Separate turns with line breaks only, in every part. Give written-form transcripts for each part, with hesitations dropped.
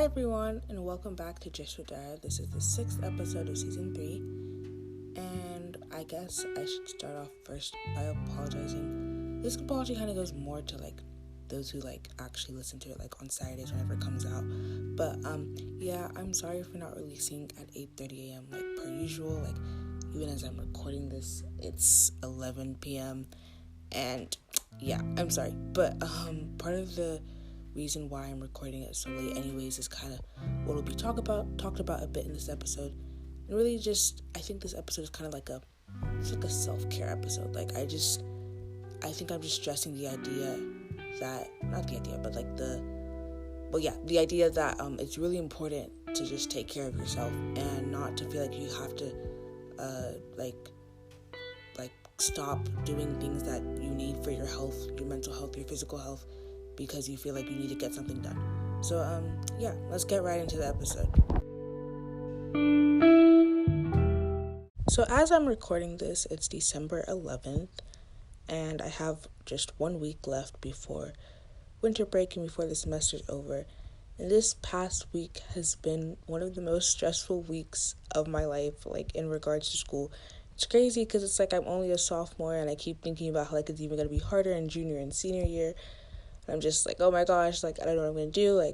everyone, and welcome back to Just with Dara. This is the 6th episode of season 3, and I guess I should start off first by apologizing. This apology kind of goes more to those who actually listen to it on Saturdays whenever it comes out. But I'm sorry for not releasing at 8:30 a.m. Per usual. Even as I'm recording this, it's 11 p.m. and I'm sorry. But part of the reason why I'm recording it so late anyways is kind of what will be talked about a bit in this episode. And really I think this episode is kind of it's like a self-care episode. I think I'm just stressing the idea that, not the idea, but the idea that it's really important to just take care of yourself and not to feel like you have to stop doing things that you need for your health, your mental health, your physical health, because you feel like you need to get something done. So, let's get right into the episode. So, as I'm recording this, it's December 11th, and I have just 1 week left before winter break and before the semester's over. And this past week has been one of the most stressful weeks of my life, in regards to school. It's crazy because it's I'm only a sophomore, and I keep thinking about how it's even going to be harder in junior and senior year. I'm just oh my gosh, I don't know what I'm going to do,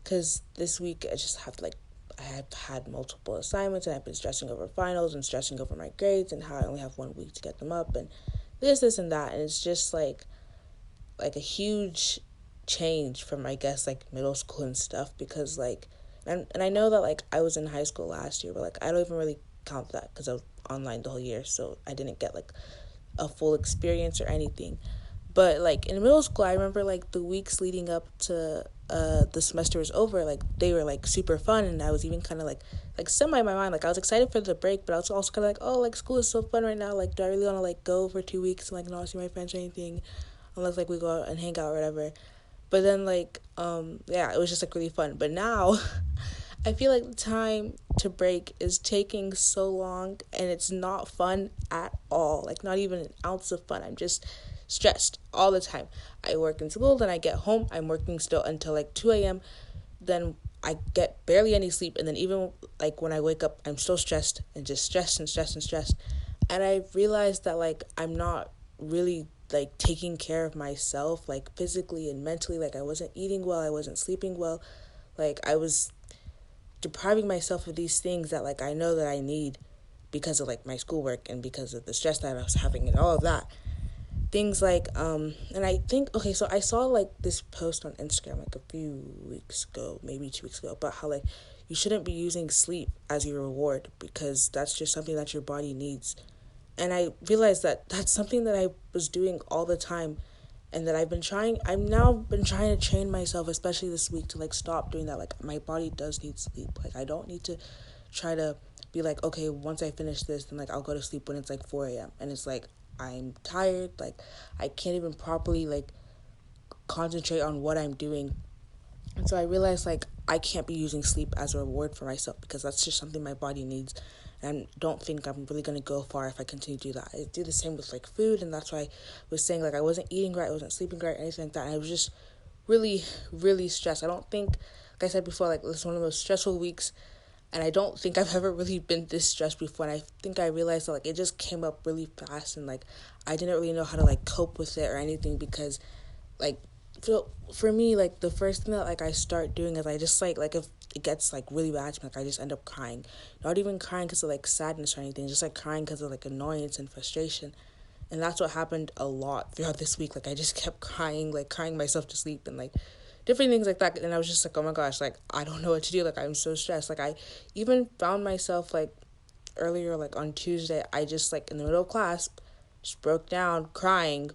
because this week I just have I have had multiple assignments, and I've been stressing over finals and stressing over my grades and how I only have 1 week to get them up, and this and that, and it's just a huge change from, I guess, middle school and stuff, because, and I know that, I was in high school last year, but, I don't even really count that, because I was online the whole year, so I didn't get, a full experience or anything. But, in middle school, I remember, the weeks leading up to the semester was over, they were, super fun, and I was even kind of, semi in my mind, I was excited for the break, but I was also kind of school is so fun right now, do I really want to, go for 2 weeks and, not see my friends or anything, unless, we go out and hang out or whatever. But then, it was just, really fun. But now, I feel the time to break is taking so long, and it's not fun at all, not even an ounce of fun. I'm just stressed all the time. I work in school, then I get home, I'm working still until 2 a.m. Then I get barely any sleep, and then even when I wake up, I'm still stressed and just stressed and stressed and stressed. And I realized that I'm not really taking care of myself physically and mentally. I wasn't eating well, I wasn't sleeping well, I was depriving myself of these things that I know that I need because of my schoolwork and because of the stress that I was having and all of that. Things and I think, so I saw this post on Instagram a few weeks ago, maybe 2 weeks ago, about how you shouldn't be using sleep as your reward, because that's just something that your body needs. And I realized that that's something that I was doing all the time, and that I've now been trying to train myself, especially this week, to stop doing that. My body does need sleep. I don't need to try to be okay, once I finish this, then I'll go to sleep when it's 4 a.m. And it's I'm tired, I can't even properly concentrate on what I'm doing. And so I realized I can't be using sleep as a reward for myself, because that's just something my body needs. And I don't think I'm really going to go far if I continue to do that. I do the same with food, and that's why I was saying I wasn't eating right, I wasn't sleeping right, anything like that. And I was just really, really stressed. I don't think, I said before, this is one of the most stressful weeks, and I don't think I've ever really been this stressed before. And I think I realized that it just came up really fast, and I didn't really know how to cope with it or anything, because for me, the first thing that I start doing is I just if it gets really bad to me, I just end up crying. Not even crying because of sadness or anything, just crying because of annoyance and frustration. And that's what happened a lot throughout this week. I just kept crying, crying myself to sleep, and different things like that. And I was just oh my gosh, I don't know what to do. I'm so stressed. I even found myself earlier, on Tuesday, I just in the middle of class just broke down crying.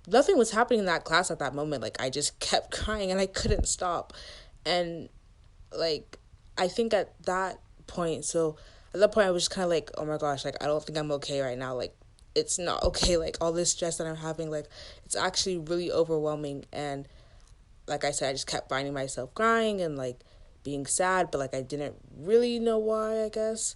Nothing was happening in that class at that moment. I just kept crying and I couldn't stop. And I think at that point, I was just kind of oh my gosh, I don't think I'm okay right now. It's not okay. All this stress that I'm having, it's actually really overwhelming. And I said, I just kept finding myself crying and being sad, but I didn't really know why, I guess.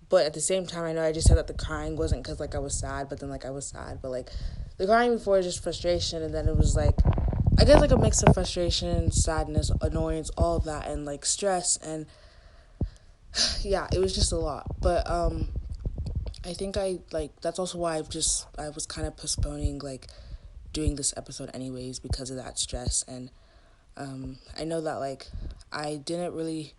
But at the same time, I know I just said that the crying wasn't because I was sad, but then I was sad. But the crying before is just frustration, and then it was I I guess like a mix of frustration, sadness, annoyance, all of that, and like stress, and yeah, it was just a lot. But I think I like that's also why I was kind of postponing like doing this episode anyways because of that stress. And I know that like I didn't really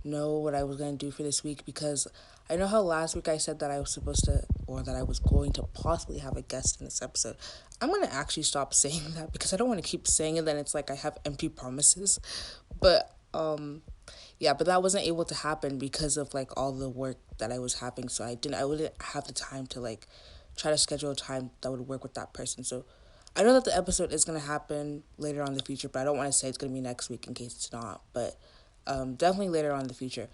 know what I was going to do for this week because I know how last week I said that I was supposed to, or that I was going to possibly have a guest in this episode. I'm going to actually stop saying that because I don't want to keep saying it, then it's like I have empty promises. But yeah, but that wasn't able to happen because of like all the work that I was having. So I wouldn't have the time to like try to schedule a time that would work with that person. So I know that the episode is going to happen later on in the future, but I don't want to say it's going to be next week in case it's not. But definitely later on in the future.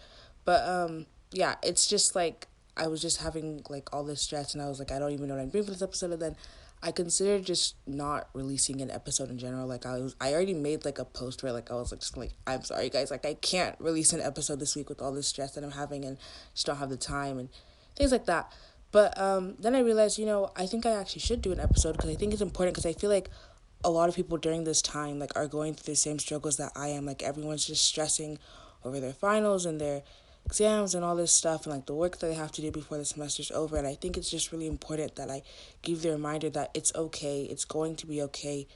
But yeah, it's just like I was just having like all this stress, and I was like, I don't even know what I'm doing for this episode. And then I considered just not releasing an episode in general. Like I already made like a post where like I was like just like, I'm sorry guys, like I can't release an episode this week with all this stress that I'm having and just don't have the time and things like that. But then I realized, I think I actually should do an episode because I think it's important because I feel like a lot of people during this time like are going through the same struggles that I am. Like everyone's just stressing over their finals and their exams and all this stuff and like the work that they have to do before the semester's over. And I think it's just really important that I give the reminder that it's okay, it's going to be okay.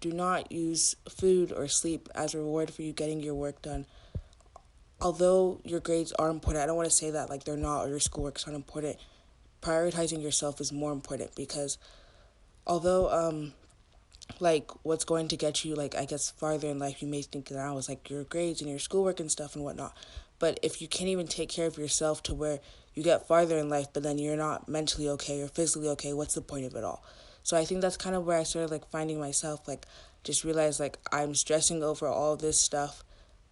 Do not use food or sleep as a reward for you getting your work done. Although your grades are important, I don't want to say that like they're not or your schoolwork's not important. Prioritizing yourself is more important because although like what's going to get you like I guess farther in life, you may think now is like your grades and your schoolwork and stuff and whatnot. But if you can't even take care of yourself to where you get farther in life but then you're not mentally okay or physically okay, what's the point of it all? So I think that's kind of where I started like finding myself, like just realized like I'm stressing over all this stuff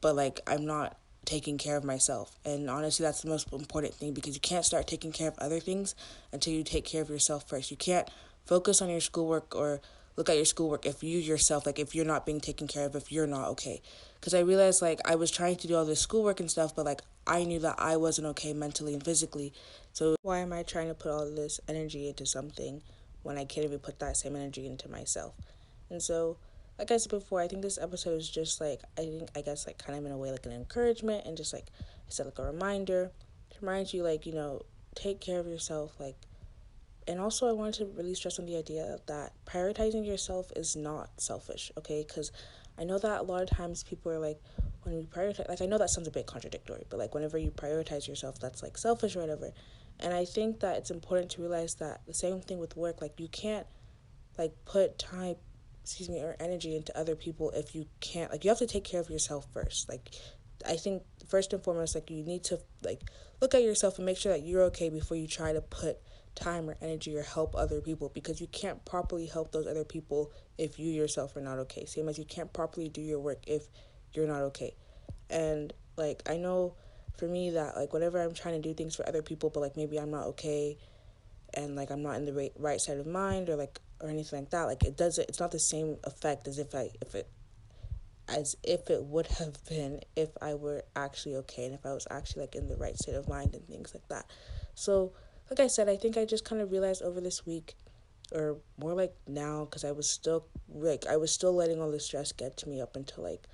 but like I'm not taking care of myself. And honestly, that's the most important thing because you can't start taking care of other things until you take care of yourself first. You can't focus on your schoolwork or look at your schoolwork if you yourself, like if you're not being taken care of, if you're not okay. Because I realized like I was trying to do all this schoolwork and stuff, but like I knew that I wasn't okay mentally and physically. So why am I trying to put all this energy into something when I can't even put that same energy into myself? And so, like I said before, I think this episode is just like, I guess like kind of in a way like an encouragement and just like I said, like a reminder to remind you like, take care of yourself, like. And also I wanted to really stress on the idea that prioritizing yourself is not selfish, okay? Because I know that a lot of times people are like, when we prioritize, like I know that sounds a bit contradictory, but like whenever you prioritize yourself, that's like selfish or whatever. And I think that it's important to realize that the same thing with work, like you can't like put time, or energy into other people if you can't, like you have to take care of yourself first. Like I think first and foremost, like you need to like look at yourself and make sure that you're okay before you try to put time or energy or help other people, because you can't properly help those other people if you yourself are not okay. Same as you can't properly do your work if you're not okay. And like I know for me that like whenever I'm trying to do things for other people but like maybe I'm not okay and like I'm not in the right state of mind or like or anything like that, like it's not the same effect as if it would have been if I were actually okay and if I was actually like in the right state of mind and things like that. So like I said, I think I just kind of realized over this week, or more like now, because I was still letting all the stress get to me up until like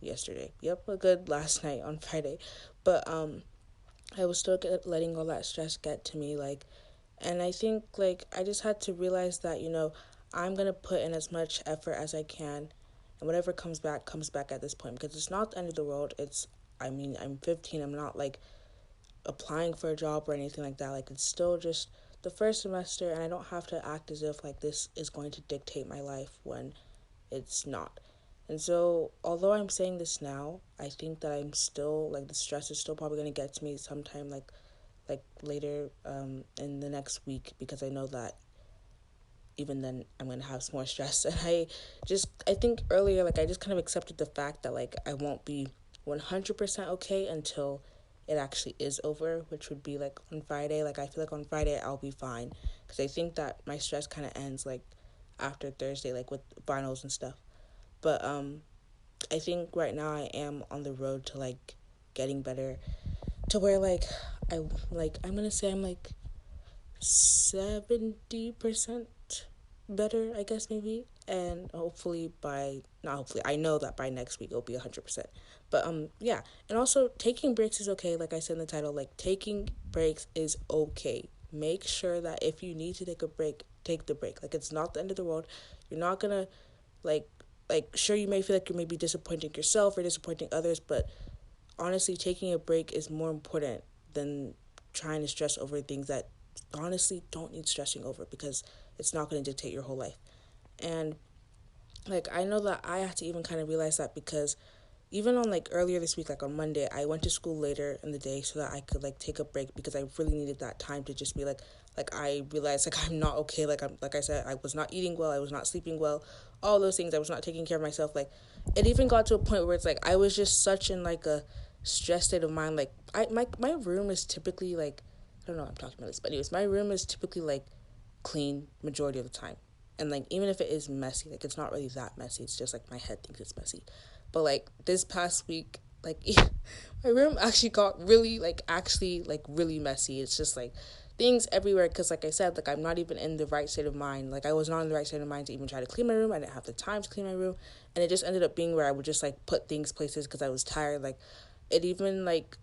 yesterday. Yep, a good last night on Friday. But I was still letting all that stress get to me, like, and I think like I just had to realize that I'm gonna put in as much effort as I can, and whatever comes back at this point, because it's not the end of the world. I'm 15. I'm not like applying for a job or anything like that. Like it's still just the first semester, and I don't have to act as if like this is going to dictate my life when it's not. And so, although I'm saying this now, I think that I'm still like the stress is still probably going to get to me sometime like later in the next week, because I know that even then I'm going to have some more stress. And I think earlier, like I just kind of accepted the fact that like I won't be 100% okay until it actually is over, which would be like on Friday. Like I feel like on Friday I'll be fine, because I think that my stress kind of ends like after Thursday, like with finals and stuff. But I think right now I am on the road to like getting better, to where like I'm gonna say I'm like 70%. better, I guess, maybe. And hopefully by, not hopefully, I know that by next week it'll be 100%. But yeah. And also, taking breaks is okay. Like I said in the title, like, taking breaks is okay. Make sure that if you need to take a break, take the break. Like, it's not the end of the world. You're not gonna, like, sure, you may feel like you're maybe disappointing yourself or disappointing others, but honestly, taking a break is more important than trying to stress over things that honestly don't need stressing over, because it's not going to dictate your whole life. And like, I know that I have to even kind of realize that, because even on like earlier this week, like on Monday, I went to school later in the day so that I could like take a break, because I really needed that time to just be like I realized like I'm not okay. Like, I'm, like I said, I was not eating well, I was not sleeping well, all those things. I was not taking care of myself. Like, it even got to a point where it's like I was just such in like a stressed state of mind. Like, my room is typically like, I don't know why I'm talking about this, but anyways, my room is typically like clean majority of the time. And like, even if it is messy, like, it's not really that messy. It's just like my head thinks it's messy. But like this past week, like my room actually got really like actually like really messy. It's just like things everywhere, because like I said, like, I'm not even in the right state of mind. Like, I was not in the right state of mind to even try to clean my room. I didn't have the time to clean my room, and it just ended up being where I would just like put things places because I was tired. Like, it even like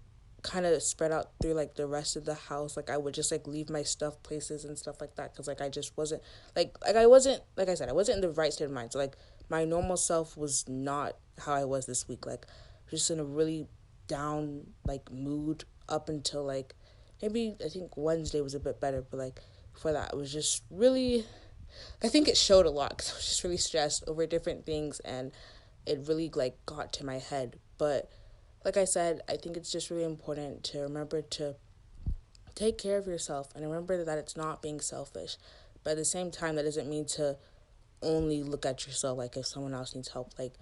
kind of spread out through like the rest of the house. Like, I would just like leave my stuff places and stuff like that, because like I just wasn't like I wasn't, like I said, I wasn't in the right state of mind. So like, my normal self was not how I was this week. Like, just in a really down like mood up until like maybe I think Wednesday was a bit better, but like before that it was just really, I think it showed a lot because I was just really stressed over different things, and it really like got to my head. But like I said, I think it's just really important to remember to take care of yourself, and remember that it's not being selfish. But at the same time, that doesn't mean to only look at yourself. Like, if someone else needs help, like,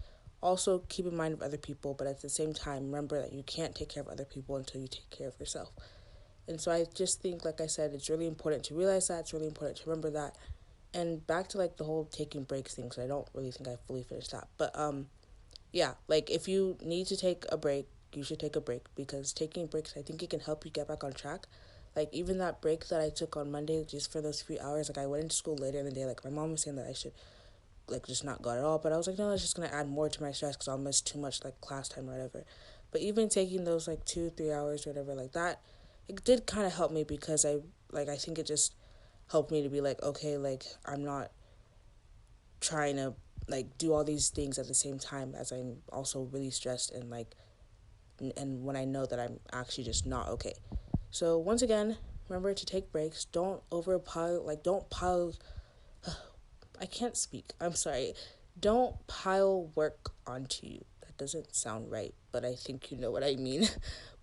also keep in mind of other people, but at the same time, remember that you can't take care of other people until you take care of yourself. And so I just think, like I said, it's really important to realize that. It's really important to remember that. And back to like the whole taking breaks thing, because I don't really think I fully finished that. But yeah, like, if you need to take a break, you should take a break, because taking breaks, I think it can help you get back on track. Like, even that break that I took on Monday, just for those few hours, like, I went into school later in the day. Like, my mom was saying that I should like just not go at all, but I was like, no, that's just gonna add more to my stress because I'll miss too much like class time or whatever. But even taking those like 2-3 hours or whatever like that, it did kind of help me, because I think it just helped me to be like, okay, like, I'm not trying to like do all these things at the same time as I'm also really stressed, and like, and when I know that I'm actually just not okay. So once again, remember to take breaks. Don't overpile, like, don't pile, I can't speak. I'm sorry. Don't pile work onto you. That doesn't sound right, but I think you know what I mean.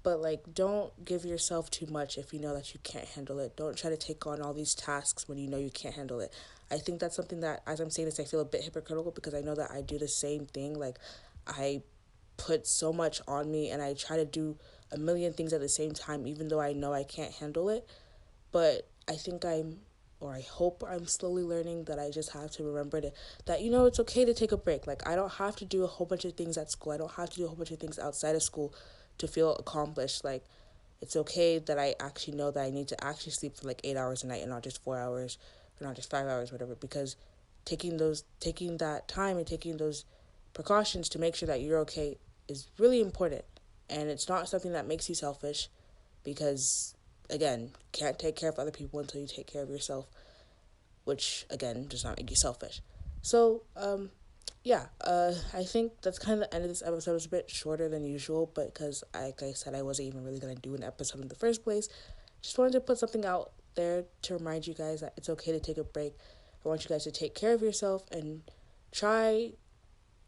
But like, don't give yourself too much if you know that you can't handle it. Don't try to take on all these tasks when you know you can't handle it. I think that's something that, as I'm saying this, I feel a bit hypocritical, because I know that I do the same thing. Like, I put so much on me, and I try to do a million things at the same time, even though I know I can't handle it. But I think or I hope I'm slowly learning that I just have to remember that, it's okay to take a break. Like, I don't have to do a whole bunch of things at school. I don't have to do a whole bunch of things outside of school to feel accomplished. Like, it's okay that I actually know that I need to actually sleep for like 8 hours a night, and not just 4 hours, or not just 5 hours, whatever, because taking that time and taking those precautions to make sure that you're okay is really important. And it's not something that makes you selfish, because again, can't take care of other people until you take care of yourself, which again does not make you selfish. So yeah, I think that's kind of the end of this episode. It was a bit shorter than usual, but because, like I said, I wasn't even really going to do an episode in the first place. Just wanted to put something out there to remind you guys that it's okay to take a break. I want you guys to take care of yourself and try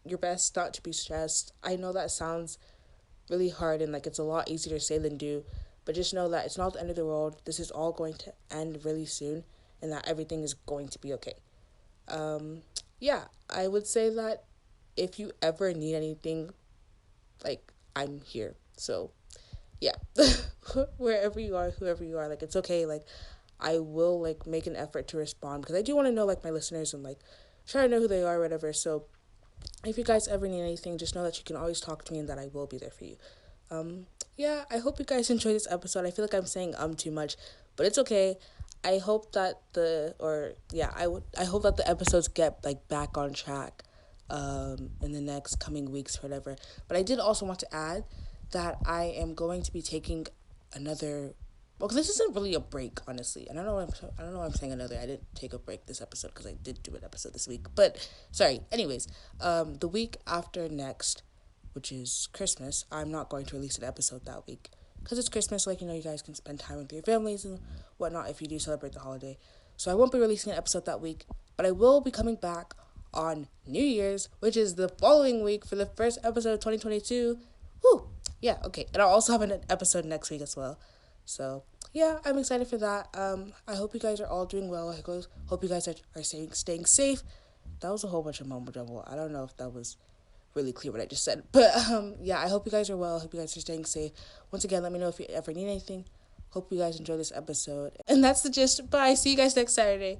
your best not to be stressed. I know that sounds really hard, and like, it's a lot easier to say than do, but just know that it's not the end of the world. This is all going to end really soon, and that everything is going to be okay. Yeah, I would say that if you ever need anything, like, I'm here. So yeah, wherever you are, whoever you are, like, it's okay. Like, I will like make an effort to respond, because I do want to know like my listeners, and like try to know who they are, or whatever. So if you guys ever need anything, just know that you can always talk to me, and that I will be there for you. Yeah, I hope you guys enjoyed this episode. I feel like I'm saying too much, but it's okay. I hope that I hope that the episodes get like back on track in the next coming weeks or whatever. But I did also want to add that I am going to be taking another, well, because this isn't really a break, honestly. And I don't know why I'm saying another. I didn't take a break this episode because I did do an episode this week. But sorry. Anyways, the week after next, which is Christmas, I'm not going to release an episode that week because it's Christmas. Like, you guys can spend time with your families and whatnot if you do celebrate the holiday. So I won't be releasing an episode that week, but I will be coming back on New Year's, which is the following week for the first episode of 2022. Woo! Yeah, okay. And I'll also have an episode next week as well. So yeah, I'm excited for that. I hope you guys are all doing well. I hope you guys are staying safe. That was a whole bunch of mumble jumble. I don't know if that was really clear what I just said. But yeah, I hope you guys are well. I hope you guys are staying safe. Once again, let me know if you ever need anything. Hope you guys enjoy this episode. And that's the gist. Bye. See you guys next Saturday.